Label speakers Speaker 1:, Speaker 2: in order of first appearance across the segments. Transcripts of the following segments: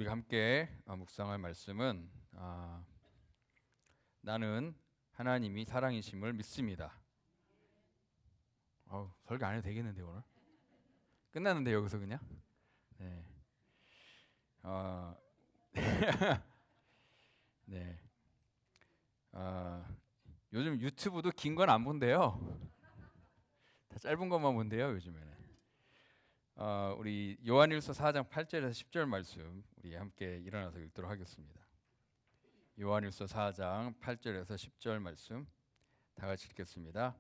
Speaker 1: 우리가 함께 묵상할 말씀은 나는 하나님이 사랑이심을 믿습니다. 설교 안 해도 되겠는데 오늘? 끝났는데 여기서 그냥? 네. 네. 요즘 유튜브도 긴 건 안 본대요. 다 짧은 것만 본대요 요즘에는. 우리 요한일서 4장 8절에서 10절 말씀 우리 함께 일어나서 읽도록 하겠습니다. 요한일서 4장 8절에서 10절 말씀 다 같이 읽겠습니다.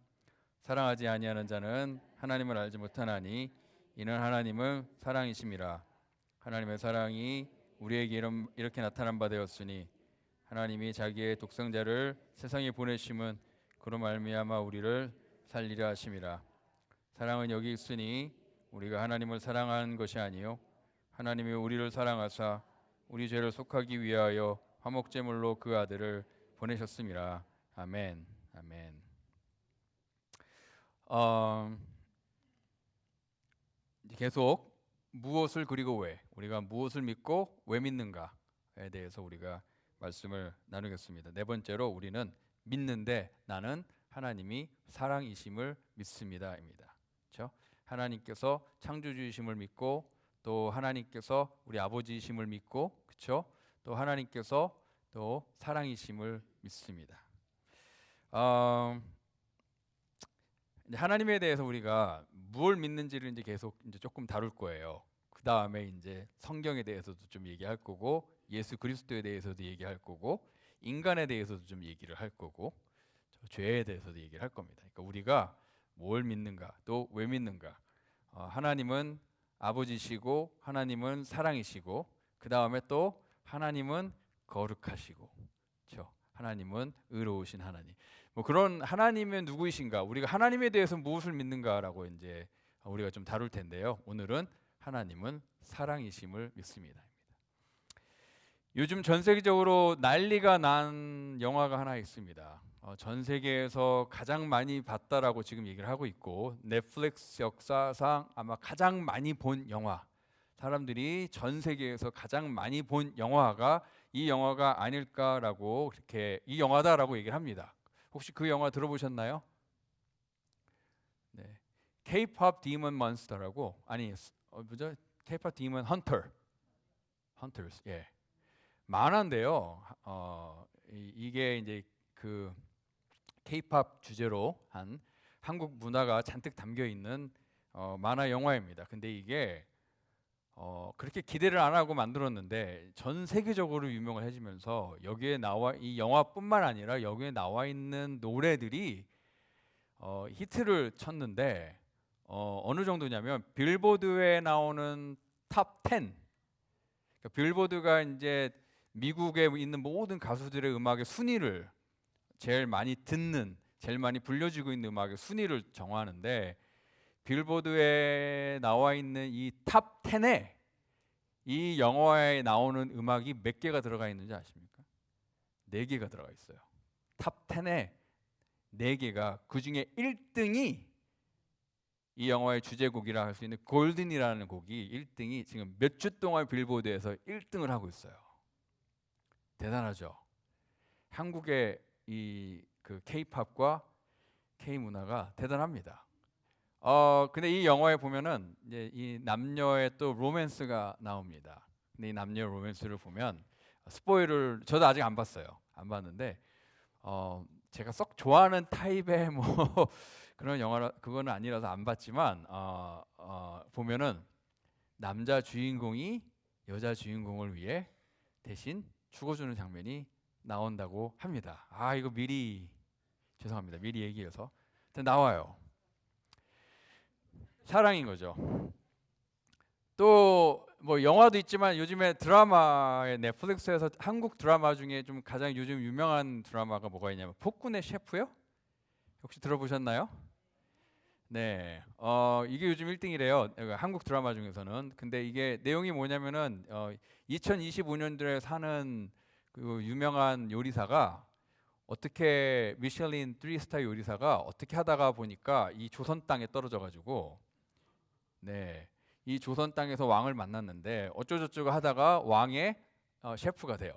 Speaker 1: 사랑하지 아니하는 자는 하나님을 알지 못하나니 이는 하나님은 사랑이심이라. 하나님의 사랑이 우리에게 이렇게 나타난 바 되었으니 하나님이 자기의 독생자를 세상에 보내심은 그로 말미암아 우리를 살리려 하심이라. 사랑은 여기 있으니 우리가 하나님을 사랑한 것이 아니요 하나님이 우리를 사랑하사 우리 죄를 속하기 위하여 화목제물로 그 아들을 보내셨음이라. 아멘. 아멘. 계속 무엇을 그리고 왜 우리가 무엇을 믿고 왜 믿는가에 대해서 우리가 말씀을 나누겠습니다. 네 번째로 우리는 믿는데 나는 하나님이 사랑이심을 믿습니다입니다. 그렇죠? 하나님께서 창조주이심을 믿고 또 하나님께서 우리 아버지이심을 믿고 그렇죠? 또 하나님께서 또 사랑이심을 믿습니다. 하나님에 대해서 우리가 뭘 믿는지를 이제 계속 이제 조금 다룰 거예요. 그 다음에 이제 성경에 대해서도 좀 얘기할 거고, 예수 그리스도에 대해서도 얘기할 거고, 인간에 대해서도 좀 얘기를 할 거고, 죄에 대해서도 얘기를 할 겁니다. 그러니까 우리가 뭘 믿는가, 또 왜 믿는가. 하나님은 아버지시고, 하나님은 사랑이시고, 그 다음에 또 하나님은 거룩하시고, 그렇죠? 하나님은 의로우신 하나님. 뭐 그런 하나님은 누구이신가? 우리가 하나님에 대해서 무엇을 믿는가라고 이제 우리가 좀 다룰 텐데요. 오늘은 하나님은 사랑이심을 믿습니다. 요즘 전 세계적으로 난리가 난 영화가 하나 있습니다. 전 세계에서 가장 많이 봤다라고 지금 얘기를 하고 있고 넷플릭스 역사상 아마 가장 많이 본 영화, 사람들이 전 세계에서 가장 많이 본 영화가 이 영화가 아닐까라고 이렇게 이 영화다라고 얘기를 합니다. 혹시 그 영화 들어보셨나요? 네, K-pop Demon Monster라고 뭐죠? K-pop Demon Hunters. 예, 만화인데요. 이게 이제 그 K-pop 주제로 한 한국 문화가 잔뜩 담겨 있는 만화 영화입니다. 근데 이게 그렇게 기대를 안 하고 만들었는데 전 세계적으로 유명을 해지면서 여기에 나와 이 영화뿐만 아니라 여기에 나와 있는 노래들이 히트를 쳤는데 어느 정도냐면 빌보드에 나오는 탑 10, 그러니까 빌보드가 이제 미국에 있는 모든 가수들의 음악의 순위를 제일 많이 듣는, 제일 많이 불려지고 있는 음악의 순위를 정하는데 빌보드에 나와 있는 이 탑 10에 이 영화에 나오는 음악이 몇 개가 들어가 있는지 아십니까? 4개가 들어가 있어요. 탑 10에 4개가, 그 중에 1등이 이 영화의 주제곡이라 할 수 있는 골든이라는 곡이 1등이 지금 몇 주 동안 빌보드에서 1등을 하고 있어요. 대단하죠. 한국의 이 그 K-팝과 K-문화가 대단합니다. 근데 이 영화에 보면은 이제 이 남녀의 또 로맨스가 나옵니다. 근데 이 남녀 로맨스를 보면 스포일을 저도 아직 안 봤어요. 안 봤는데 제가 썩 좋아하는 타입의 뭐 그런 영화라 그거는 아니라서 안 봤지만 보면은 남자 주인공이 여자 주인공을 위해 대신 죽어주는 장면이 나온다고 합니다. 이거 미리 죄송합니다. 미리 얘기해서 나와요. 사랑인 거죠. 또 뭐 영화도 있지만 요즘에 드라마에 넷플릭스에서 한국 드라마 중에 좀 가장 요즘 유명한 드라마가 뭐가 있냐면 폭군의 셰프요? 혹시 들어보셨나요? 네, 이게 요즘 1등이래요. 한국 드라마 중에서는. 근데 이게 내용이 뭐냐면은 2025년도에 사는 그 유명한 요리사가 어떻게 미슐린 3스타 요리사가 어떻게 하다가 보니까 이 조선 땅에 떨어져 가지고 네, 이 조선 땅에서 왕을 만났는데 어쩌고저쩌고 하다가 왕의 셰프가 돼요.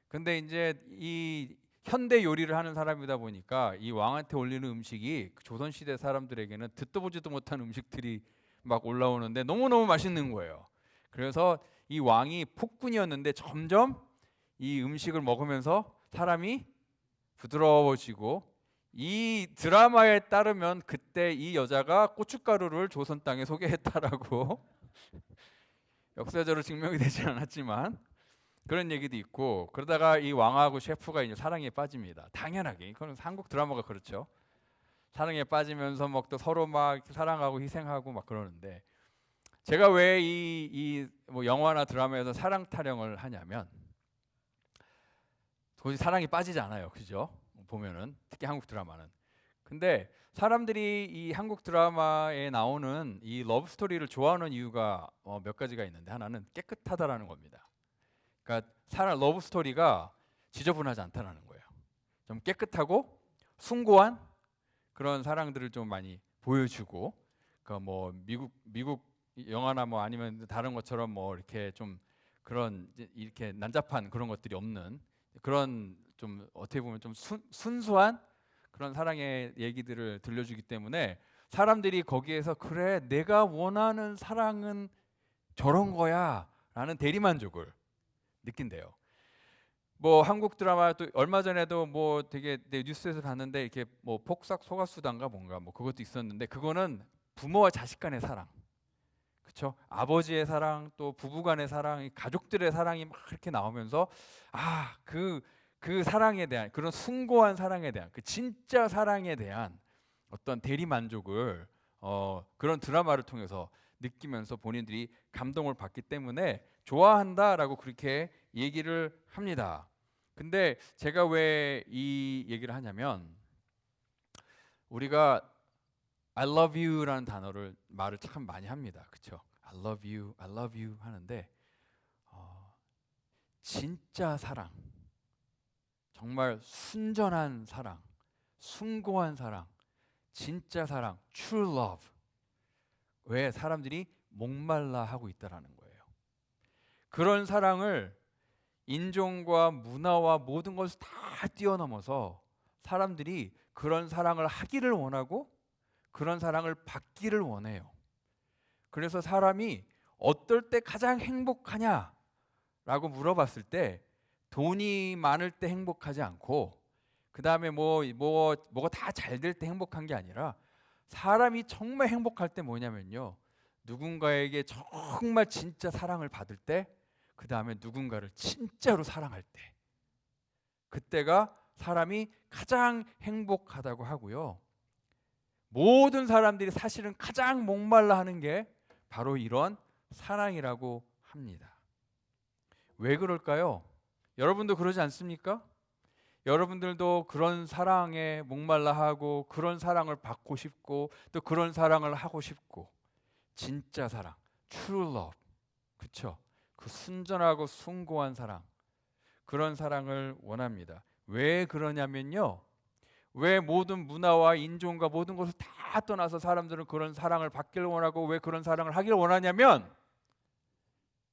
Speaker 1: 근데 이제 이 현대 요리를 하는 사람이다 보니까 이 왕한테 올리는 음식이 조선 시대 사람들에게는 듣도 보지도 못한 음식들이 막 올라오는데 너무너무 맛있는 거예요. 그래서 이 왕이 폭군이었는데 점점 이 음식을 먹으면서 사람이 부드러워지고, 이 드라마에 따르면 그때 이 여자가 고춧가루를 조선 땅에 소개했다라고 역사적으로 증명이 되지 않았지만 그런 얘기도 있고, 그러다가 이 왕하고 셰프가 이제 사랑에 빠집니다. 당연하게 이거는 한국 드라마가 그렇죠. 사랑에 빠지면서 막 또 서로 막 사랑하고 희생하고 막 그러는데, 제가 왜 이 뭐 영화나 드라마에서 사랑 타령을 하냐면 도저히 사랑이 빠지지 않아요. 그죠? 보면은 특히 한국 드라마는. 근데 사람들이 이 한국 드라마에 나오는 이 러브 스토리를 좋아하는 이유가 몇 가지가 있는데, 하나는 깨끗하다라는 겁니다. 그러니까 사랑 러브 스토리가 지저분하지 않다라는 거예요. 좀 깨끗하고 숭고한 그런 사랑들을 좀 많이 보여주고, 그러니까 뭐 미국 영화나 뭐 아니면 다른 것처럼 뭐 이렇게 좀 그런 이렇게 난잡한 그런 것들이 없는 그런, 좀 어떻게 보면 좀 순수한 그런 사랑의 얘기들을 들려주기 때문에 사람들이 거기에서 그래 내가 원하는 사랑은 저런 거야라는 대리만족을 느낀대요. 뭐 한국 드라마 또 얼마 전에도 뭐 되게 내 뉴스에서 봤는데, 이렇게 뭐 폭삭 소가수단가 뭔가 뭐 그것도 있었는데, 그거는 부모와 자식 간의 사랑, 그렇죠? 아버지의 사랑, 또 부부간의 사랑, 가족들의 사랑이 막 이렇게 나오면서 그 사랑에 대한, 그런 숭고한 사랑에 대한, 그 진짜 사랑에 대한 어떤 대리 만족을 그런 드라마를 통해서 느끼면서 본인들이 감동을 받기 때문에 좋아한다라고 그렇게 얘기를 합니다. 근데 제가 왜 이 얘기를 하냐면, 우리가 I love you라는 단어를 말을 참 많이 합니다. 그렇죠? I love you 하는데 진짜 사랑, 정말 순전한 사랑, 숭고한 사랑, 진짜 사랑, true love, 왜 사람들이 목말라 하고 있다라는 거예요. 그런 사랑을 인종과 문화와 모든 것을 다 뛰어넘어서 사람들이 그런 사랑을 하기를 원하고 그런 사랑을 받기를 원해요. 그래서 사람이 어떨 때 가장 행복하냐라고 물어봤을 때 돈이 많을 때 행복하지 않고, 그 다음에 뭐가 다 잘 될 때 행복한 게 아니라, 사람이 정말 행복할 때 뭐냐면요, 누군가에게 정말 진짜 사랑을 받을 때, 그 다음에 누군가를 진짜로 사랑할 때, 그때가 사람이 가장 행복하다고 하고요. 모든 사람들이 사실은 가장 목말라 하는 게 바로 이런 사랑이라고 합니다. 왜 그럴까요? 여러분도 그러지 않습니까? 여러분들도 그런 사랑에 목말라 하고, 그런 사랑을 받고 싶고, 또 그런 사랑을 하고 싶고, 진짜 사랑, true love, 그렇죠? 그 순전하고 숭고한 사랑, 그런 사랑을 원합니다. 왜 그러냐면요, 왜 모든 문화와 인종과 모든 것을 다 떠나서 사람들은 그런 사랑을 받기를 원하고, 왜 그런 사랑을 하기를 원하냐면,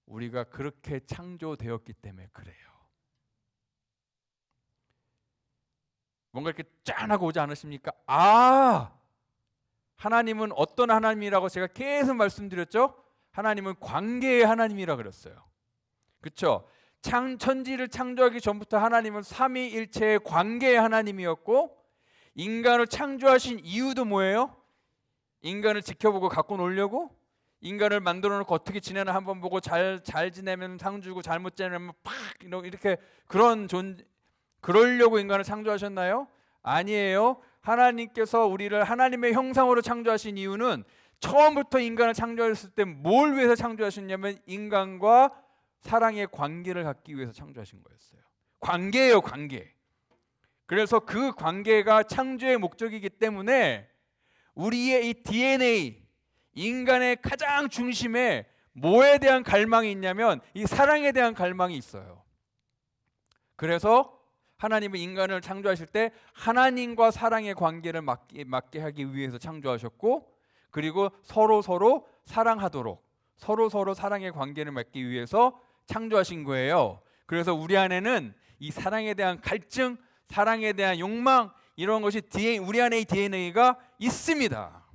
Speaker 1: 우리가 그렇게 창조되었기 때문에 그래요. 뭔가 이렇게 짠하고 오지 않으십니까? 하나님은 어떤 하나님이라고 제가 계속 말씀드렸죠? 하나님은 관계의 하나님이라 그랬어요. 그렇죠? 천지를 창조하기 전부터 하나님은 삼위일체의 관계의 하나님이었고, 인간을 창조하신 이유도 뭐예요? 인간을 지켜보고 갖고 놀려고, 인간을 만들어 놓고 어떻게 지내나 한번 보고 잘 지내면 상 주고, 잘못 지내면 팍 이렇게 그러려고 인간을 창조하셨나요? 아니에요. 하나님께서 우리를 하나님의 형상으로 창조하신 이유는, 처음부터 인간을 창조했을 때 뭘 위해서 창조하셨냐면 인간과 사랑의 관계를 갖기 위해서 창조하신 거였어요. 관계예요, 관계. 그래서 그 관계가 창조의 목적이기 때문에 우리의 이 DNA, 인간의 가장 중심에 뭐에 대한 갈망이 있냐면 이 사랑에 대한 갈망이 있어요. 그래서 하나님은 인간을 창조하실 때 하나님과 사랑의 관계를 맞게 하기 위해서 창조하셨고, 그리고 서로 사랑하도록, 서로 사랑의 관계를 맺기 위해서 창조하신 거예요. 그래서 우리 안에는 이 사랑에 대한 갈증, 사랑에 대한 욕망, 이런 것이 우리 안에 이 DNA가 있습니다.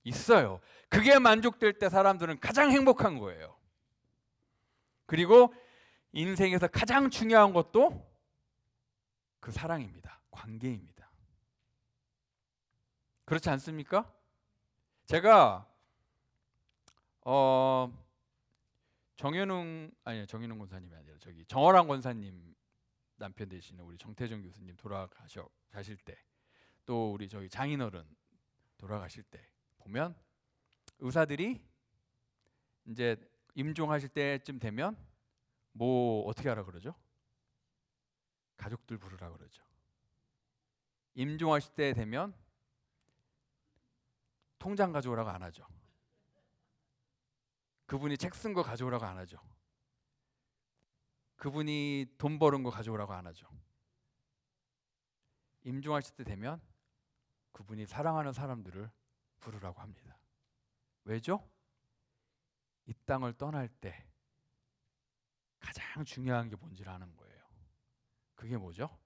Speaker 1: 있어요. 그게 만족될 때 사람들은 가장 행복한 거예요. 그리고 인생에서 가장 중요한 것도 그 사랑입니다. 관계입니다. 그렇지 않습니까? 제가 정현웅 권사님이 아니라 저기 정월환 권사님 남편 되시는 우리 정태정 교수님 돌아가실 때, 또 우리 저기 장인어른 돌아가실 때 보면 의사들이 이제 임종하실 때쯤 되면 뭐 어떻게 하라 그러죠? 가족들 부르라 그러죠. 임종하실 때 되면 통장 가져오라고 안 하죠. 그분이 책 쓴 거 가져오라고 안 하죠. 그분이 돈 버는 거 가져오라고 안 하죠. 임종하실 때 되면 그분이 사랑하는 사람들을 부르라고 합니다. 왜죠? 이 땅을 떠날 때 가장 중요한 게 뭔지를 아는 거예요. 그게 뭐죠?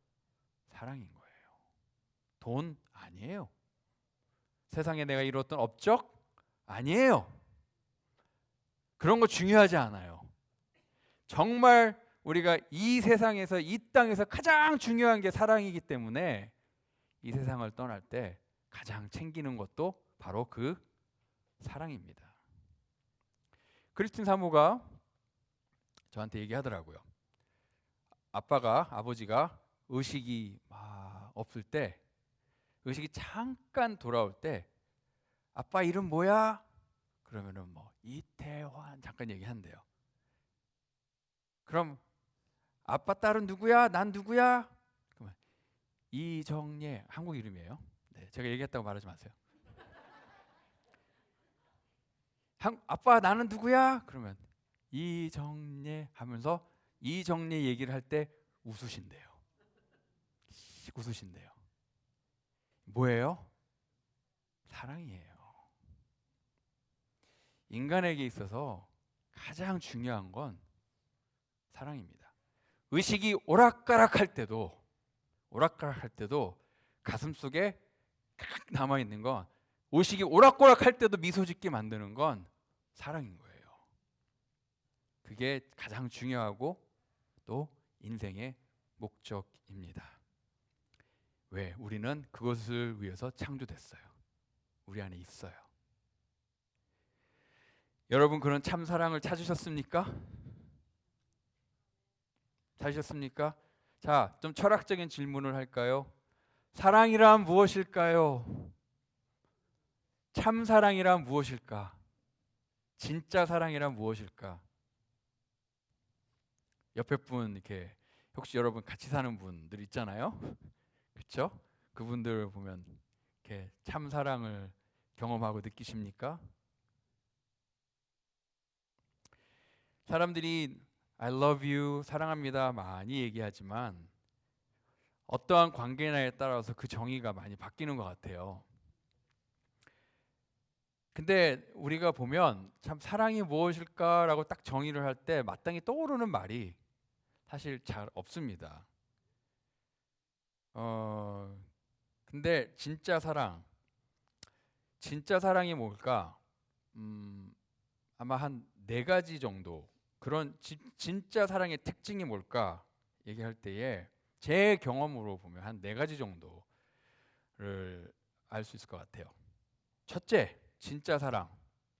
Speaker 1: 사랑인 거예요. 돈 아니에요. 세상에 내가 이뤘던 업적 아니에요. 그런 거 중요하지 않아요. 정말 우리가 이 세상에서, 이 땅에서 가장 중요한 게 사랑이기 때문에 이 세상을 떠날 때 가장 챙기는 것도 바로 그 사랑입니다. 크리스틴 사모가 저한테 얘기하더라고요. 아버지가 의식이 막 없을 때, 의식이 잠깐 돌아올 때 아빠 이름 뭐야? 그러면은 뭐 이태환 잠깐 얘기한대요. 그럼 아빠 딸은 누구야? 난 누구야? 그러면 이정예, 한국 이름이에요. 네, 제가 얘기했다고 말하지 마세요. 아빠 나는 누구야? 그러면 이정예 하면서 이정예 얘기를 할 때 웃으신대요. 웃으신대요. 뭐예요? 사랑이에요. 인간에게 있어서 가장 중요한 건 사랑입니다. 의식이 오락가락할 때도 가슴속에 남아 있는 건, 의식이 오락가락할 때도 미소 짓게 만드는 건 사랑인 거예요. 그게 가장 중요하고 또 인생의 목적입니다. 왜? 우리는 그것을 위해서 창조됐어요. 우리 안에 있어요. 여러분, 그런 참 사랑을 찾으셨습니까? 찾으셨습니까? 자, 좀 철학적인 질문을 할까요? 사랑이란 무엇일까요? 참 사랑이란 무엇일까? 진짜 사랑이란 무엇일까? 옆에 분, 이렇게 혹시 여러분 같이 사는 분들 있잖아요. 그렇죠? 그분들 보면 이렇게 참 사랑을 경험하고 느끼십니까? 사람들이 I love you, 사랑합니다 많이 얘기하지만 어떠한 관계냐에 따라서 그 정의가 많이 바뀌는 것 같아요. 근데 우리가 보면 참 사랑이 무엇일까라고 딱 정의를 할 때 마땅히 떠오르는 말이 사실 잘 없습니다. 근데 진짜 사랑이 뭘까? 아마 한 4가지 정도, 그런 진짜 사랑의 특징이 뭘까 얘기할 때에 제 경험으로 보면 한 4가지 정도를 알 수 있을 것 같아요. 첫째, 진짜 사랑,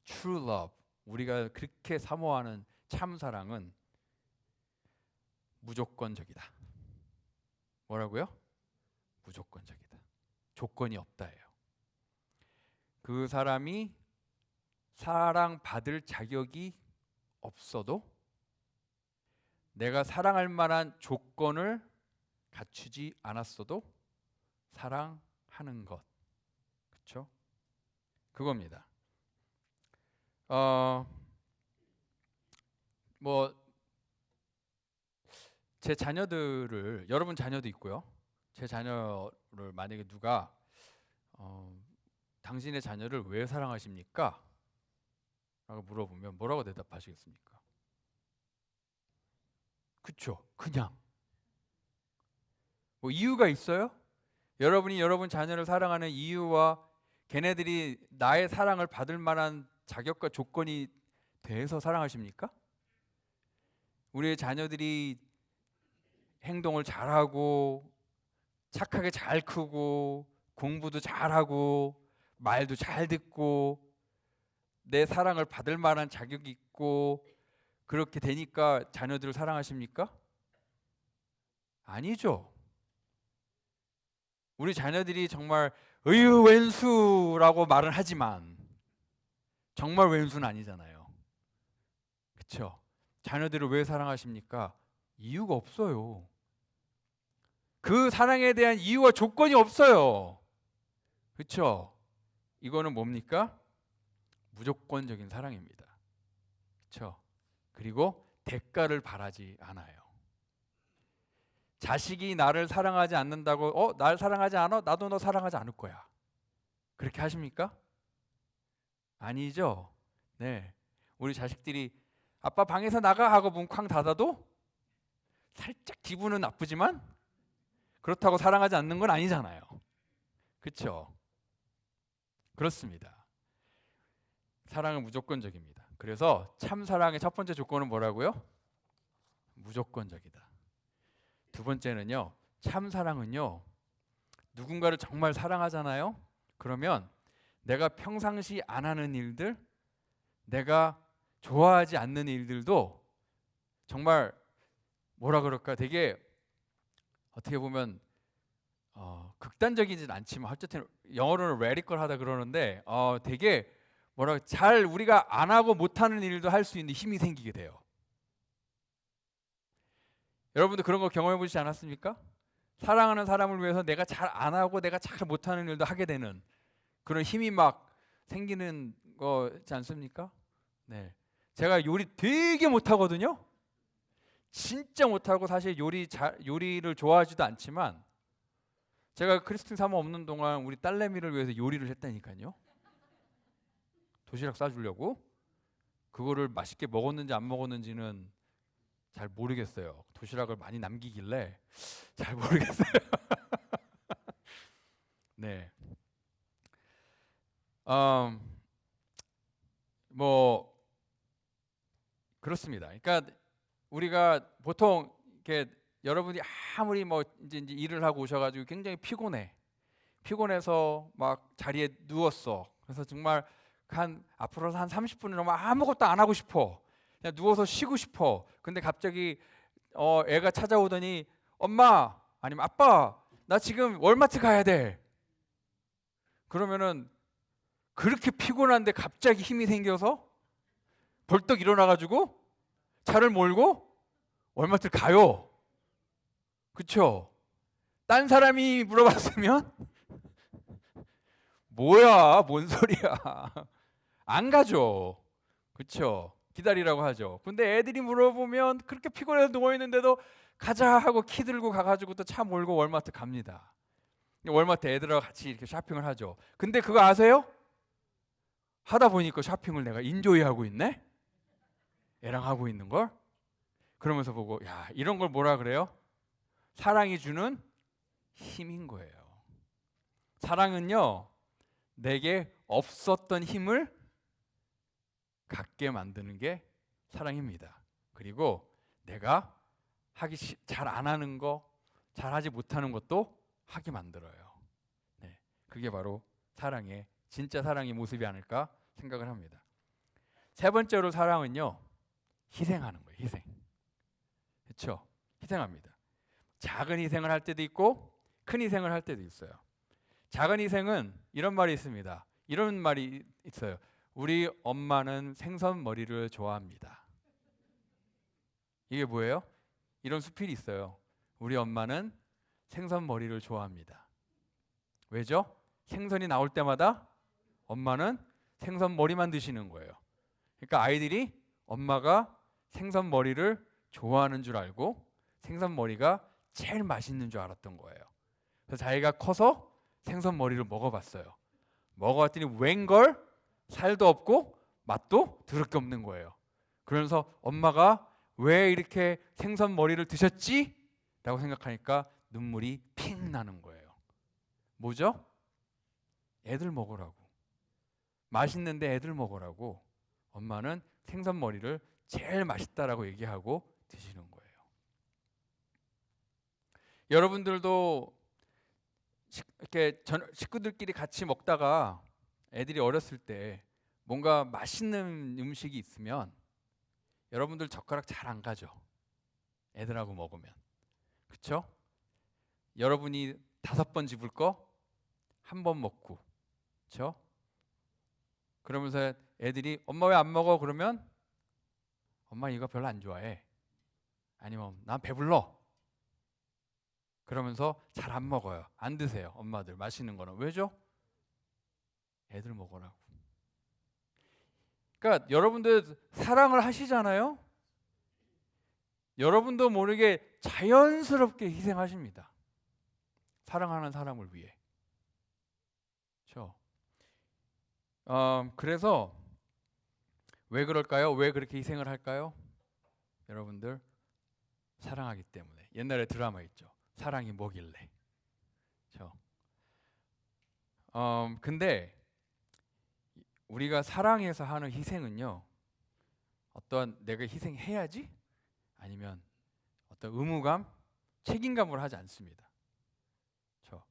Speaker 1: true love, 우리가 그렇게 사모하는 참 사랑은 무조건적이다. 뭐라고요? 무조건적이다. 조건이 없다예요. 그 사람이 사랑받을 자격이 없어도 내가 사랑할 만한 조건을 갖추지 않았어도 사랑하는 것, 그렇죠? 그겁니다. 뭐 제 자녀들을, 여러분 자녀도 있고요. 제 자녀를 만약에 누가 당신의 자녀를 왜 사랑하십니까? 라고 물어보면 뭐라고 대답하시겠습니까? 그쵸? 그냥. 뭐 이유가 있어요? 여러분이 여러분 자녀를 사랑하는 이유와 걔네들이 나의 사랑을 받을 만한 자격과 조건이 돼서 사랑하십니까? 우리의 자녀들이 행동을 잘하고 착하게 잘 크고 공부도 잘하고 말도 잘 듣고 내 사랑을 받을 만한 자격이 있고 그렇게 되니까 자녀들을 사랑하십니까? 아니죠. 우리 자녀들이 정말 의유 왼수라고 말은 하지만 정말 왼수는 아니잖아요. 그렇죠? 자녀들을 왜 사랑하십니까? 이유가 없어요. 그 사랑에 대한 이유와 조건이 없어요. 그렇죠? 이거는 뭡니까? 무조건적인 사랑입니다. 그렇죠? 그리고 대가를 바라지 않아요. 자식이 나를 사랑하지 않는다고 날 사랑하지 않아? 나도 너 사랑하지 않을 거야. 그렇게 하십니까? 아니죠. 네. 우리 자식들이 아빠 방에서 나가 하고 문 쾅 닫아도 살짝 기분은 나쁘지만 그렇다고 사랑하지 않는 건 아니잖아요. 그렇죠? 그렇습니다. 사랑은 무조건적입니다. 그래서 참 사랑의 첫 번째 조건은 뭐라고요? 무조건적이다. 두 번째는요. 참 사랑은요. 누군가를 정말 사랑하잖아요. 그러면 내가 평상시 안 하는 일들, 내가 좋아하지 않는 일들도 정말 뭐라 그럴까 되게 어떻게 보면 극단적이진 않지만 어쨌든 영어로는 radical 하다 그러는데 되게 뭐라 잘 우리가 안 하고 못하는 일도 할 수 있는 힘이 생기게 돼요. 여러분도 그런 거 경험해 보시지 않았습니까? 사랑하는 사람을 위해서 내가 잘 안 하고 내가 잘 못하는 일도 하게 되는 그런 힘이 막 생기는 거지 않습니까? 네, 제가 요리 되게 못하거든요. 진짜 못하고 사실 요리를 좋아하지도 않지만 제가 크리스틴 사모 없는 동안 우리 딸내미를 위해서 요리를 했다니까요. 도시락 싸주려고. 그거를 맛있게 먹었는지 안 먹었는지는 잘 모르겠어요. 도시락을 많이 남기길래 잘 모르겠어요. 네. 뭐 그렇습니다. 그러니까 우리가 보통 이렇게 여러분이 아무리 뭐 이제 일을 하고 오셔가지고 굉장히 피곤해서 막 자리에 누웠어. 그래서 정말 앞으로 한 30분은 정말 아무것도 안 하고 싶어. 그냥 누워서 쉬고 싶어. 근데 갑자기 애가 찾아오더니 엄마 아니면 아빠 나 지금 월마트 가야 돼. 그러면은 그렇게 피곤한데 갑자기 힘이 생겨서 벌떡 일어나가지고 차를 몰고 월마트를 가요. 그쵸? 딴 사람이 물어봤으면 뭐야 뭔 소리야 안 가죠. 그쵸? 기다리라고 하죠. 근데 애들이 물어보면 그렇게 피곤해서 누워있는데도 가자 하고 키 들고 가가지고 또 차 몰고 월마트 갑니다. 월마트 애들하고 같이 이렇게 쇼핑을 하죠. 근데 그거 아세요? 하다 보니까 쇼핑을 내가 인조이 하고 있네? 애랑 하고 있는 걸? 그러면서 보고 야 이런 걸 뭐라 그래요? 사랑이 주는 힘인 거예요. 사랑은요 내게 없었던 힘을 갖게 만드는 게 사랑입니다. 그리고 내가 잘 안 하는 거, 잘 하지 못하는 것도 하게 만들어요. 네, 그게 바로 사랑의 진짜 사랑의 모습이 아닐까 생각을 합니다. 세 번째로 사랑은요 희생하는 거예요. 희생. 그렇죠? 희생합니다. 작은 희생을 할 때도 있고 큰 희생을 할 때도 있어요. 작은 희생은 이런 말이 있습니다. 이런 말이 있어요. 우리 엄마는 생선 머리를 좋아합니다. 이게 뭐예요? 이런 수필이 있어요. 우리 엄마는 생선 머리를 좋아합니다. 왜죠? 생선이 나올 때마다 엄마는 생선 머리만 드시는 거예요. 그러니까 아이들이 엄마가 생선 머리를 좋아하는 줄 알고 생선 머리가 제일 맛있는 줄 알았던 거예요. 그래서 자기가 커서 생선 머리를 먹어봤어요. 먹어봤더니 웬걸? 살도 없고 맛도 더럽게 없는 거예요. 그러면서 엄마가 왜 이렇게 생선 머리를 드셨지? 라고 생각하니까 눈물이 핑 나는 거예요. 뭐죠? 애들 먹으라고. 맛있는데 애들 먹으라고 엄마는 생선 머리를 제일 맛있다라고 얘기하고 드시는 거예요. 여러분들도 이렇게 식구들끼리 같이 먹다가 애들이 어렸을 때 뭔가 맛있는 음식이 있으면 여러분들 젓가락 잘 안 가죠. 애들하고 먹으면. 그렇죠? 여러분이 5번 집을 거 한 번 먹고. 그렇죠? 그러면서 애들이 엄마 왜 안 먹어? 그러면 엄마 이거 별로 안 좋아해. 아니면 난 배불러. 그러면서 잘 안 먹어요. 안 드세요. 엄마들 맛있는 거는. 왜죠? 애들 먹으라고. 그러니까 여러분들 사랑을 하시잖아요. 여러분도 모르게 자연스럽게 희생하십니다. 사랑하는 사람을 위해. 그렇죠? 그래서 왜 그럴까요? 왜 그렇게 희생을 할까요? 여러분들 사랑하기 때문에. 옛날에 드라마 있죠. 사랑이 뭐길래. 그렇죠? 근데 우리가 사랑해서 하는 희생은요. 어떤 내가 희생해야지? 아니면 어떤 의무감, 책임감으로 하지 않습니다. 그렇죠?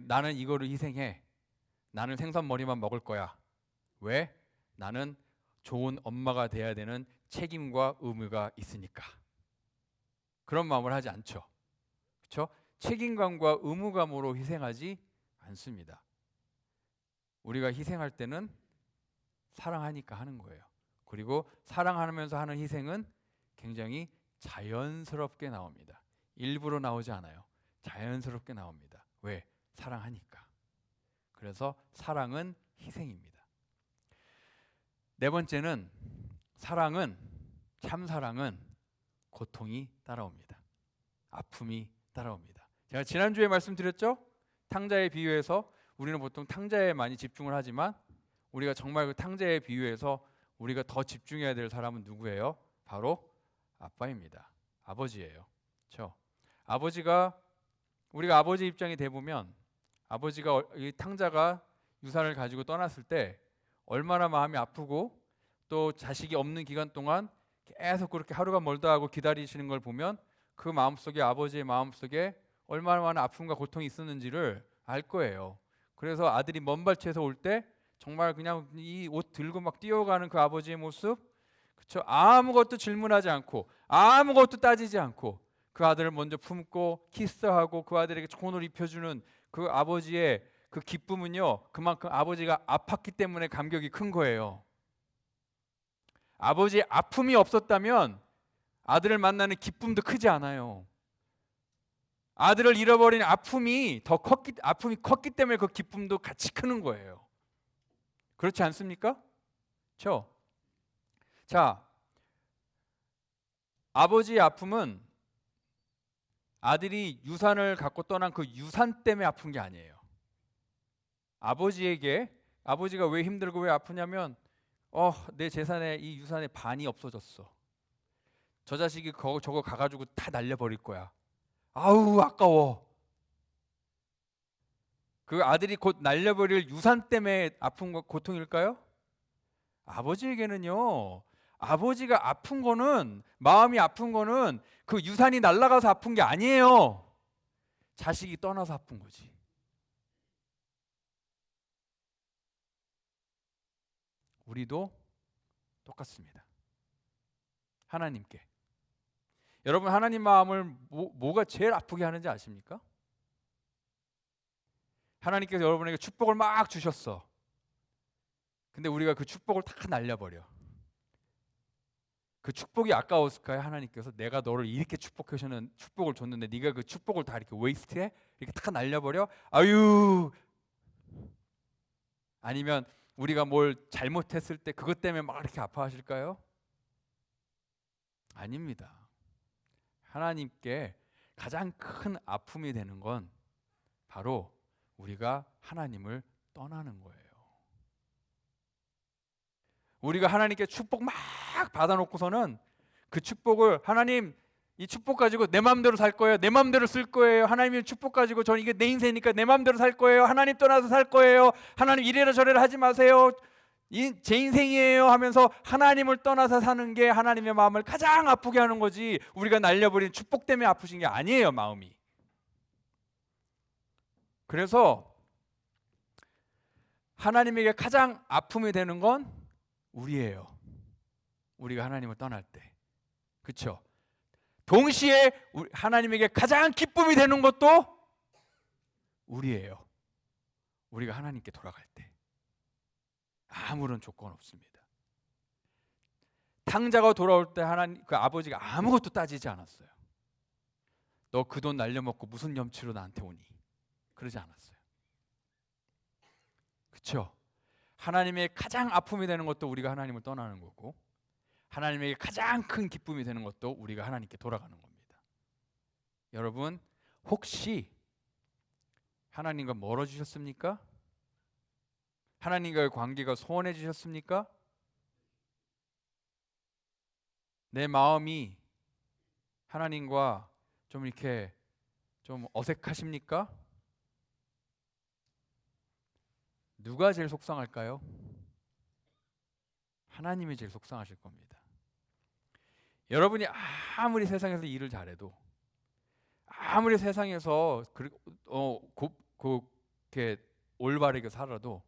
Speaker 1: 나는 이거를 희생해. 나는 생선 머리만 먹을 거야. 왜? 나는 좋은 엄마가 돼야 되는 책임과 의무가 있으니까. 그런 마음을 하지 않죠. 그렇죠? 책임감과 의무감으로 희생하지 않습니다. 우리가 희생할 때는 사랑하니까 하는 거예요. 그리고 사랑하면서 하는 희생은 굉장히 자연스럽게 나옵니다. 일부러 나오지 않아요. 자연스럽게 나옵니다. 왜? 사랑하니까. 그래서 사랑은 희생입니다. 네 번째는 참 사랑은 고통이 따라옵니다. 아픔이 따라옵니다. 제가 지난주에 말씀드렸죠? 탕자에 비유해서 우리는 보통 탕자에 많이 집중을 하지만 우리가 정말 그 탕자에 비유해서 우리가 더 집중해야 될 사람은 누구예요? 바로 아빠입니다. 아버지예요. 그렇죠? 아버지가 우리가 아버지 입장이 돼 보면 아버지가 이 탕자가 유산을 가지고 떠났을 때 얼마나 마음이 아프고 또 자식이 없는 기간 동안 계속 그렇게 하루가 멀다 하고 기다리시는 걸 보면 그 마음속에 아버지의 마음속에 얼마나 많은 아픔과 고통이 있었는지를 알 거예요. 그래서 아들이 먼 발치에서 올 때 정말 그냥 이 옷 들고 막 뛰어가는 그 아버지의 모습, 그렇죠? 아무것도 질문하지 않고 아무것도 따지지 않고 그 아들을 먼저 품고 키스하고 그 아들에게 좋은 옷 입혀주는 그 아버지의 그 기쁨은요, 그만큼 아버지가 아팠기 때문에 감격이 큰 거예요. 아버지의 아픔이 없었다면 아들을 만나는 기쁨도 크지 않아요. 아들을 잃어버린 아픔이 컸기 때문에 그 기쁨도 같이 크는 거예요. 그렇지 않습니까? 그렇죠? 자, 아버지의 아픔은 아들이 유산을 갖고 떠난 그 유산 때문에 아픈 게 아니에요. 아버지가 왜 힘들고 왜 아프냐면 내 재산에 이 유산의 반이 없어졌어. 저 자식이 저거 가가지고 다 날려버릴 거야. 아우 아까워. 그 아들이 곧 날려버릴 유산 때문에 아픈 고통일까요? 아버지에게는요. 아버지가 아픈 거는 마음이 아픈 거는 그 유산이 날아가서 아픈 게 아니에요. 자식이 떠나서 아픈 거지. 우리도 똑같습니다. 하나님께. 여러분 하나님 마음을 뭐가 제일 아프게 하는지 아십니까? 하나님께서 여러분에게 축복을 막 주셨어. 근데 우리가 그 축복을 다 날려버려. 그 축복이 아까웠을까요? 하나님께서 내가 너를 이렇게 축복을 줬는데 네가 그 축복을 다 이렇게 웨이스트해? 이렇게 다 날려버려? 아유. 아니면 우리가 뭘 잘못했을 때 그것 때문에 막 이렇게 아파하실까요? 아닙니다. 하나님께 가장 큰 아픔이 되는 건 바로 우리가 하나님을 떠나는 거예요. 우리가 하나님께 축복 막 받아놓고서는 그 축복을 하나님 이 축복 가지고 내 마음대로 살 거예요. 내 마음대로 쓸 거예요. 하나님의 축복 가지고 저는 이게 내 인생이니까 내 마음대로 살 거예요. 하나님 떠나서 살 거예요. 하나님 이래라 저래라 하지 마세요. 제 인생이에요 하면서 하나님을 떠나서 사는 게 하나님의 마음을 가장 아프게 하는 거지, 우리가 날려버린 축복 때문에 아프신 게 아니에요, 마음이. 그래서 하나님에게 가장 아픔이 되는 건 우리예요. 우리가 하나님을 떠날 때. 그렇죠? 동시에 하나님에게 가장 기쁨이 되는 것도 우리예요. 우리가 하나님께 돌아갈 때. 아무런 조건 없습니다. 탕자가 돌아올 때 하나님 그 아버지가 아무것도 따지지 않았어요. 너 그 돈 날려먹고 무슨 염치로 나한테 오니? 그러지 않았어요. 그렇죠? 하나님의 가장 아픔이 되는 것도 우리가 하나님을 떠나는 거고, 하나님에게 가장 큰 기쁨이 되는 것도 우리가 하나님께 돌아가는 겁니다. 여러분, 혹시 하나님과 멀어지셨습니까? 하나님과의 관계가 소원해지셨습니까? 내 마음이 하나님과 좀 이렇게 좀 어색하십니까? 누가 제일 속상할까요? 하나님이 제일 속상하실 겁니다. 여러분이 아무리 세상에서 일을 잘해도, 아무리 세상에서 그렇게 올바르게 살아도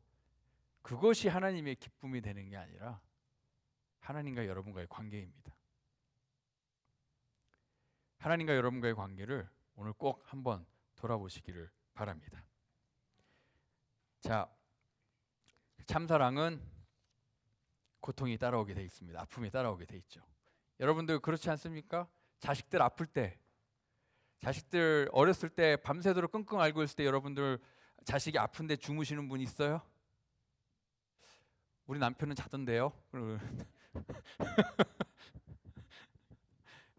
Speaker 1: 그것이 하나님의 기쁨이 되는 게 아니라 하나님과 여러분과의 관계입니다. 하나님과 여러분과의 관계를 오늘 꼭 한번 돌아보시기를 바랍니다. 자, 참사랑은 고통이 따라오게 돼 있습니다. 아픔이 따라오게 돼 있죠. 여러분들 그렇지 않습니까? 자식들 아플 때, 자식들 어렸을 때 밤새도록 끙끙 앓고 있을 때 여러분들 자식이 아픈데 주무시는 분 있어요? 우리 남편은 자던데요.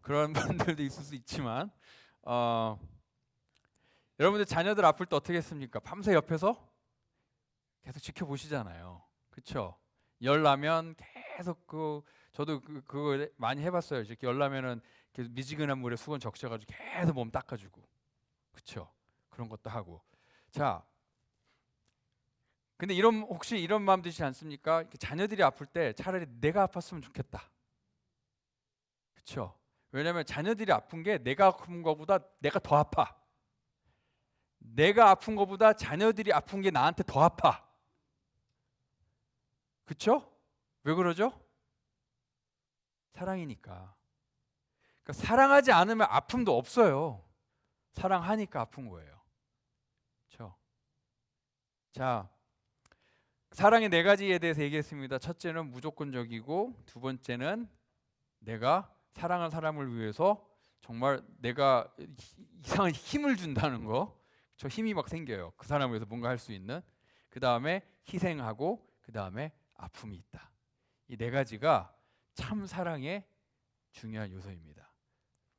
Speaker 1: 그런 분들도 있을 수 있지만 여러분들 자녀들 아플 때 어떻게 했습니까? 밤새 옆에서 계속 지켜보시잖아요. 그렇죠? 열 나면 계속 저도 그거 많이 해봤어요. 이렇게 열 나면은 미지근한 물에 수건 적셔가지고 계속 몸 닦아주고, 그렇죠? 그런 것도 하고. 자, 근데 혹시 이런 마음 드시지 않습니까? 자녀들이 아플 때 차라리 내가 아팠으면 좋겠다. 그렇죠? 왜냐하면 자녀들이 아픈 게 내가 아픈 거보다 내가 더 아파. 내가 아픈 거보다 자녀들이 아픈 게 나한테 더 아파. 그렇죠? 왜 그러죠? 사랑이니까. 그러니까 사랑하지 않으면 아픔도 없어요. 사랑하니까 아픈 거예요. 그렇죠? 자, 사랑의 4가지에 대해서 얘기했습니다. 첫째는 무조건적이고, 두 번째는 내가 사랑하는 사람을 위해서 정말 내가 이상한 힘을 준다는 거. 저 힘이 막 생겨요. 그 사람을 위해서 뭔가 할 수 있는. 그 다음에 희생하고, 그 다음에 아픔이 있다. 이 4가지가 참 사랑의 중요한 요소입니다.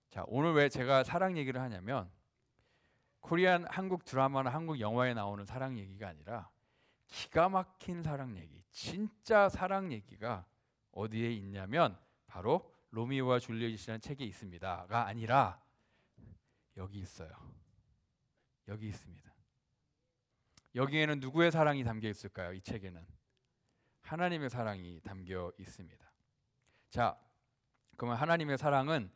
Speaker 1: 자, 오늘 왜 제가 사랑 얘기를 하냐면, 코리안 한국 드라마나 한국 영화에 나오는 사랑 얘기가 아니라 기가 막힌 사랑 얘기, 진짜 사랑 얘기가 어디에 있냐면 바로 로미오와 줄리엣이라는 책에 있습니다가 아니라 여기 있어요. 여기 있습니다. 여기에는 누구의 사랑이 담겨 있을까요? 이 책에는 하나님의 사랑이 담겨 있습니다. 자, 그러면 하나님의 사랑은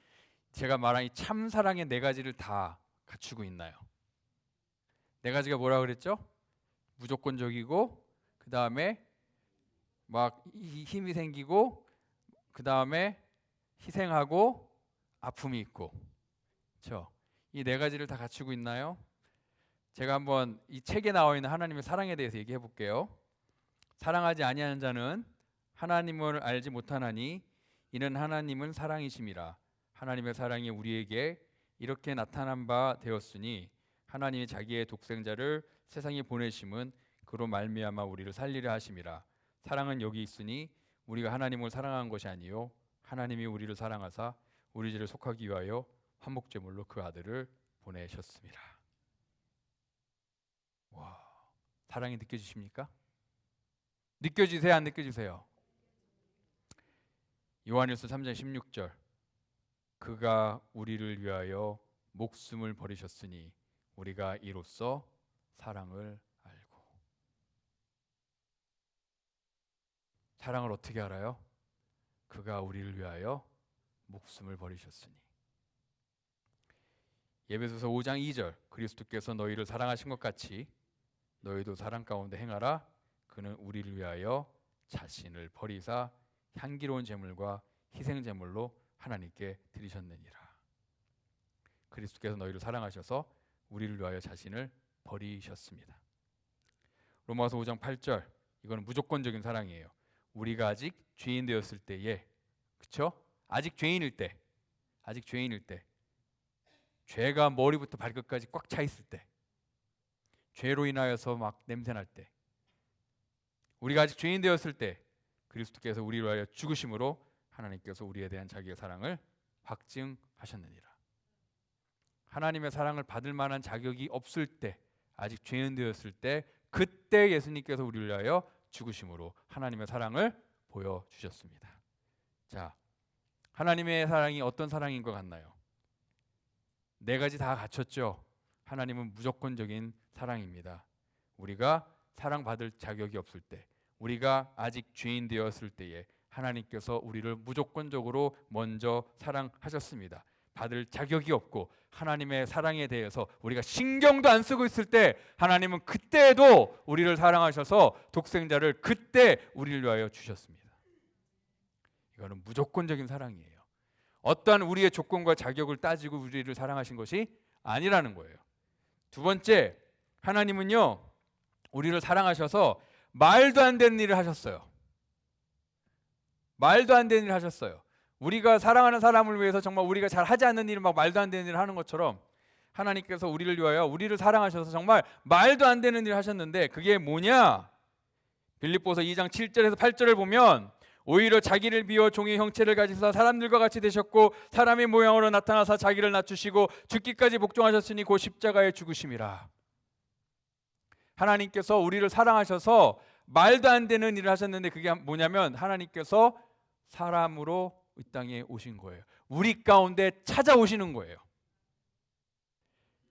Speaker 1: 제가 말한 이 참 사랑의 4가지를 다 갖추고 있나요? 4가지가 뭐라 그랬죠? 무조건적이고, 그 다음에 막 힘이 생기고, 그 다음에 희생하고, 아픔이 있고, 그렇죠? 이 4가지를 다 갖추고 있나요? 제가 한번 이 책에 나와 있는 하나님의 사랑에 대해서 얘기해 볼게요. 사랑하지 아니하는 자는 하나님을 알지 못하나니 이는 하나님은 사랑이심이라. 하나님의 사랑이 우리에게 이렇게 나타난 바 되었으니 하나님이 자기의 독생자를 세상에 보내심은 그로 말미암아 우리를 살리려 하심이라. 사랑은 여기 있으니 우리가 하나님을 사랑한 것이 아니요 하나님이 우리를 사랑하사 우리 죄를 속하기 위하여 화목제물로 그 아들을 보내셨습니다. 와, 사랑이 느껴지십니까? 느껴지세요? 안 느껴지세요? 요한일서 3장 16절 그가 우리를 위하여 목숨을 버리셨으니 우리가 이로써 사랑을 알고. 사랑을 어떻게 알아요? 그가 우리를 위하여 목숨을 버리셨으니. 에베소서 5장 2절 그리스도께서 너희를 사랑하신 것 같이 너희도 사랑 가운데 행하라. 그는 우리를 위하여 자신을 버리사 향기로운 제물과 희생 제물로 하나님께 드리셨느니라. 그리스도께서 너희를 사랑하셔서 우리를 위하여 자신을 버리셨습니다. 로마서 5장 8절 이거는 무조건적인 사랑이에요. 우리가 아직 죄인 되었을 때에, 그렇죠? 아직 죄인일 때, 죄가 머리부터 발끝까지 꽉 차 있을 때, 죄로 인하여서 막 냄새날 때, 우리가 아직 죄인 되었을 때 그리스도께서 우리를 위하여 죽으심으로 하나님께서 우리에 대한 자기의 사랑을 확증하셨느니라. 하나님의 사랑을 받을 만한 자격이 없을 때, 아직 죄인 되었을 때, 그때 예수님께서 우리를 위하여 죽으심으로 하나님의 사랑을 보여주셨습니다. 자, 하나님의 사랑이 어떤 사랑인 것 같나요? 네 가지 다 갖췄죠. 하나님은 무조건적인 사랑입니다. 우리가 사랑받을 자격이 없을 때, 우리가 아직 죄인 되었을 때에 하나님께서 우리를 무조건적으로 먼저 사랑하셨습니다. 받을 자격이 없고 하나님의 사랑에 대해서 우리가 신경도 안 쓰고 있을 때 하나님은 그때에도 우리를 사랑하셔서 독생자를 그때 우리를 위하여 주셨습니다. 이거는 무조건적인 사랑이에요. 어떠한 우리의 조건과 자격을 따지고 우리를 사랑하신 것이 아니라는 거예요. 두 번째, 하나님은요 우리를 사랑하셔서 말도 안 되는 일을 하셨어요. 말도 안 되는 일을 하셨어요. 우리가 사랑하는 사람을 위해서 정말 우리가 잘 하지 않는 일을 막 말도 안 되는 일을 하는 것처럼 하나님께서 우리를 위하여 우리를 사랑하셔서 정말 말도 안 되는 일을 하셨는데 그게 뭐냐? 빌립보서 2장 7절에서 8절을 보면 오히려 자기를 비워 종의 형체를 가지사 사람들과 같이 되셨고 사람의 모양으로 나타나사 자기를 낮추시고 죽기까지 복종하셨으니 곧 십자가에 죽으심이라. 하나님께서 우리를 사랑하셔서 말도 안 되는 일을 하셨는데 그게 뭐냐면 하나님께서 사람으로 이 땅에 오신 거예요. 우리 가운데 찾아오시는 거예요.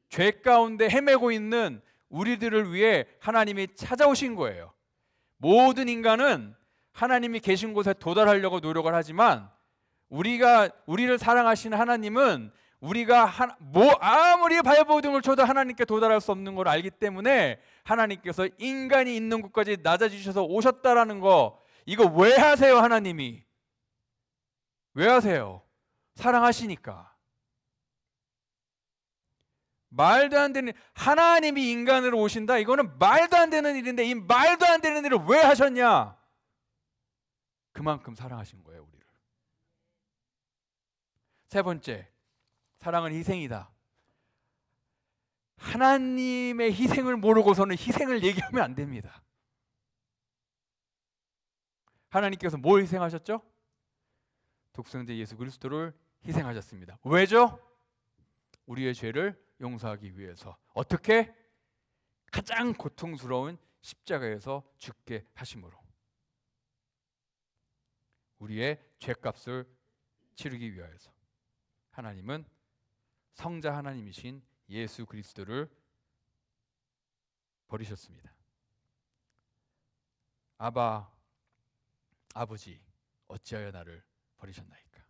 Speaker 1: 죄 가운데 헤매고 있는 우리들을 위해 하나님이 찾아오신 거예요. 모든 인간은 하나님이 계신 곳에 도달하려고 노력을 하지만 우리를 사랑하시는 하나님은 우리가 아무리 발버둥을 쳐도 하나님께 도달할 수 없는 걸 알기 때문에 하나님께서 인간이 있는 곳까지 낮아지셔서 오셨다라는 거, 이거 왜 하세요? 하나님이 왜 하세요? 사랑하시니까. 말도 안 되는, 하나님이 인간으로 오신다? 이거는 말도 안 되는 일인데 이 말도 안 되는 일을 왜 하셨냐? 그만큼 사랑하신 거예요, 우리를. 세 번째, 사랑은 희생이다. 하나님의 희생을 모르고서는 희생을 얘기하면 안 됩니다. 하나님께서 뭘 희생하셨죠? 독생자 예수 그리스도를 희생하셨습니다. 왜죠? 우리의 죄를 용서하기 위해서. 어떻게? 가장 고통스러운 십자가에서 죽게 하심으로. 우리의 죄값을 치르기 위하여서. 하나님은 성자 하나님이신 예수 그리스도를 버리셨습니다. 아버지 어찌하여 나를 버리셨나이까.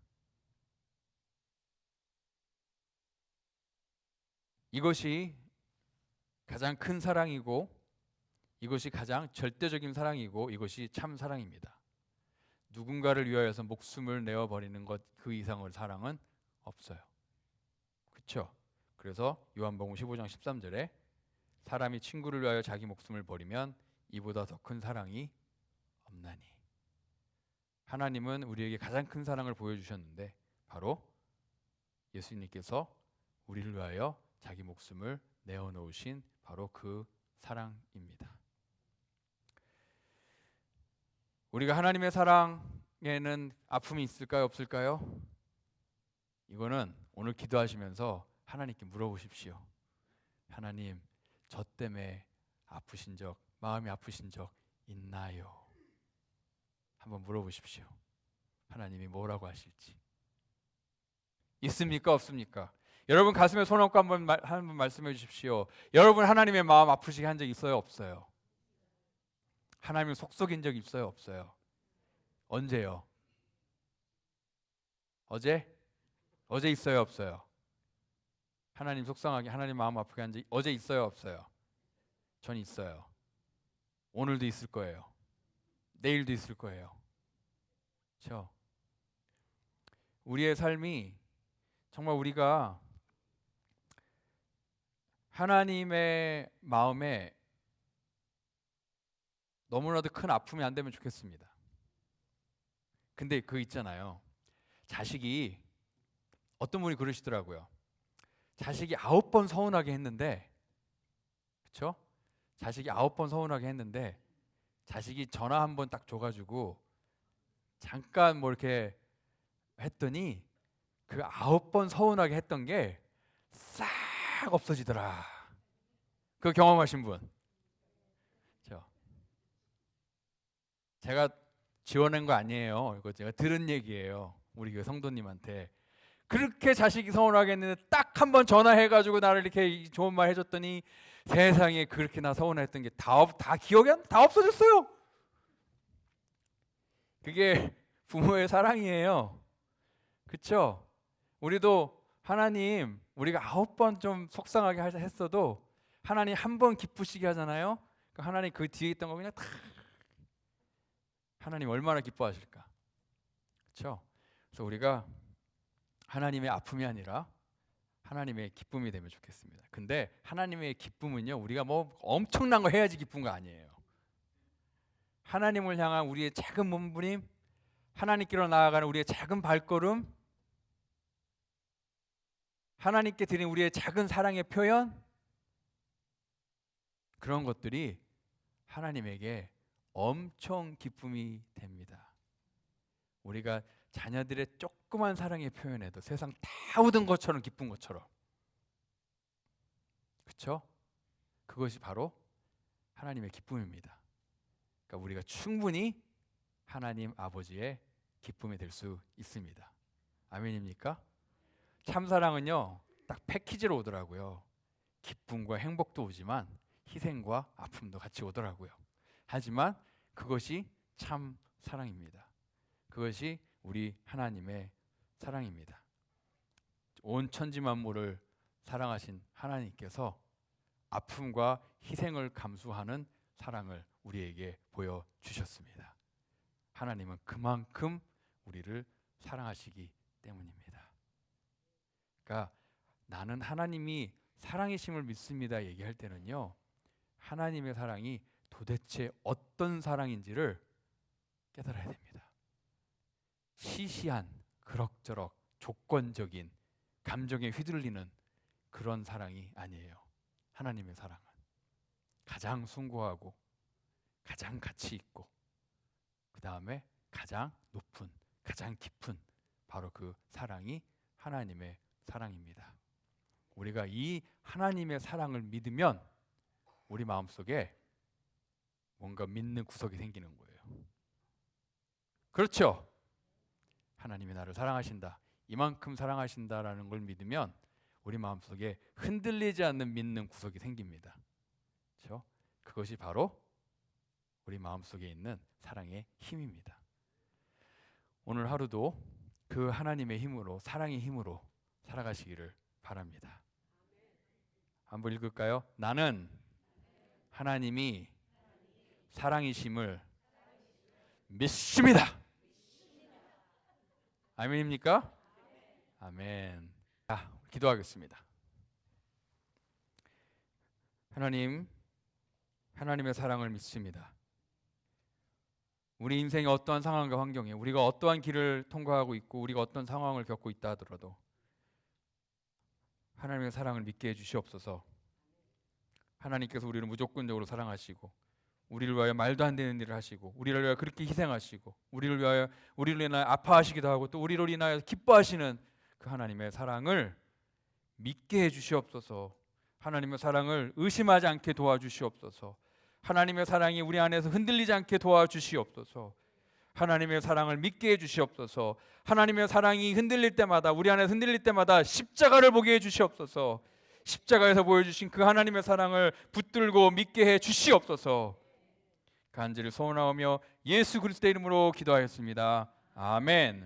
Speaker 1: 이것이 가장 큰 사랑이고 이것이 가장 절대적인 사랑이고 이것이 참 사랑입니다. 누군가를 위하여서 목숨을 내어버리는 것 그 이상의 사랑은 없어요. 그렇죠? 그래서 요한복음 15장 13절에 사람이 친구를 위하여 자기 목숨을 버리면 이보다 더 큰 사랑이 없나니. 하나님은 우리에게 가장 큰 사랑을 보여주셨는데 바로 예수님께서 우리를 위하여 자기 목숨을 내어놓으신 바로 그 사랑입니다. 우리가 하나님의 사랑에는 아픔이 있을까요? 없을까요? 이거는 오늘 기도하시면서 하나님께 물어보십시오. 하나님, 저 때문에 아프신 적, 마음이 아프신 적 있나요? 한번 물어보십시오. 하나님이 뭐라고 하실지. 있습니까? 없습니까? 여러분 가슴에 손 얹고 한번 말씀해 주십시오. 여러분 하나님의 마음 아프시게 한 적 있어요? 없어요? 하나님을 속속인 적 있어요? 없어요? 언제요? 어제? 어제 있어요? 없어요? 하나님 속상하게, 하나님 마음 아프게 한 적 어제 있어요? 없어요? 전 있어요. 오늘도 있을 거예요. 내일도 있을 거예요. 그렇죠? 우리의 삶이 정말 우리가 하나님의 마음에 너무나도 큰 아픔이 안 되면 좋겠습니다. 근데 그거 있잖아요. 자식이 어떤 분이 그러시더라고요. 자식이 9번 서운하게 했는데, 그렇죠? 자식이 9번 서운하게 했는데 자식이 전화 한 번 딱 줘가지고 잠깐 뭐 이렇게 했더니 그 9번 서운하게 했던 게 싹 없어지더라. 그 경험하신 분? 저 제가 지어낸 거 아니에요. 이거 제가 들은 얘기예요. 우리 교회 성도님한테. 그렇게 자식이 서운하게 했는데 딱 한 번 전화해가지고 나를 이렇게 좋은 말 해줬더니 세상에 그렇게 나 서운했던 게 다 기억이 다 없어졌어요. 그게 부모의 사랑이에요. 그렇죠? 우리도 하나님 우리가 9번 좀 속상하게 했어도 하나님 한 번 기쁘시게 하잖아요. 하나님 그 뒤에 있던 거 그냥 다 하나님 얼마나 기뻐하실까. 그렇죠? 그래서 우리가 하나님의 아픔이 아니라 하나님의 기쁨이 되면 좋겠습니다. 근데 하나님의 기쁨은요, 우리가 뭐 엄청난 거 해야지 기쁜 거 아니에요. 하나님을 향한 우리의 작은 몸부림, 하나님께로 나아가는 우리의 작은 발걸음, 하나님께 드린 우리의 작은 사랑의 표현, 그런 것들이 하나님에게 엄청 기쁨이 됩니다. 우리가 자녀들의 조그만 사랑의 표현에도 세상 다 얻은 것처럼 기쁜 것처럼, 그렇죠? 그것이 바로 하나님의 기쁨입니다. 그러니까 우리가 충분히 하나님 아버지의 기쁨이 될 수 있습니다. 아멘입니까? 참사랑은요 딱 패키지로 오더라고요. 기쁨과 행복도 오지만 희생과 아픔도 같이 오더라고요. 하지만 그것이 참 사랑입니다. 그것이 우리 하나님의 사랑입니다. 온 천지 만물을 사랑하신 하나님께서 아픔과 희생을 감수하는 사랑을 우리에게 보여주셨습니다. 하나님은 그만큼 우리를 사랑하시기 때문입니다. 그러니까 나는 하나님이 사랑이심을 믿습니다 얘기할 때는요, 하나님의 사랑이 도대체 어떤 사랑인지를 깨달아야 됩니다. 시시한, 그럭저럭, 조건적인 감정에 휘둘리는 그런 사랑이 아니에요. 하나님의 사랑은 가장 숭고하고 가장 가치 있고 그 다음에 가장 높은, 가장 깊은 바로 그 사랑이 하나님의 사랑입니다. 우리가 이 하나님의 사랑을 믿으면 우리 마음속에 뭔가 믿는 구석이 생기는 거예요. 그렇죠? 하나님이 나를 사랑하신다, 이만큼 사랑하신다라는 걸 믿으면 우리 마음속에 흔들리지 않는 믿는 구석이 생깁니다. 그렇죠? 그것이 바로 우리 마음속에 있는 사랑의 힘입니다. 오늘 하루도 그 하나님의 힘으로, 사랑의 힘으로 살아가시기를 바랍니다. 한번 읽을까요? 나는 하나님이 사랑이심을 믿습니다. 아멘입니까? 아멘. 기도하겠습니다. 하나님, 하나님의 사랑을 믿습니다. 우리 인생의 어떠한 상황과 환경에 우리가 어떠한 길을 통과하고 있고 우리가 어떤 상황을 겪고 있다 하더라도 하나님의 사랑을 믿게 해주시옵소서. 하나님께서 우리를 무조건적으로 사랑하시고 우리를 위하여 말도 안 되는 일을 하시고 우리를 위하여 그렇게 희생하시고 우리를 위하여 우리를 인하여 아파하시기도 하고 또 우리를 인하여 기뻐하시는 그 하나님의 사랑을 믿게 해주시옵소서. 하나님의 사랑을 의심하지 않게 도와주시옵소서. 하나님의 사랑이 우리 안에서 흔들리지 않게 도와주시옵소서. 하나님의 사랑을 믿게 해 주시옵소서. 하나님의 사랑이 흔들릴 때마다, 우리 안에 흔들릴 때마다 십자가를 보게 해 주시옵소서. 십자가에서 보여주신 그 하나님의 사랑을 붙들고 믿게 해 주시옵소서. 간절히 소원하오며 예수 그리스도의 이름으로 기도하였습니다. 아멘.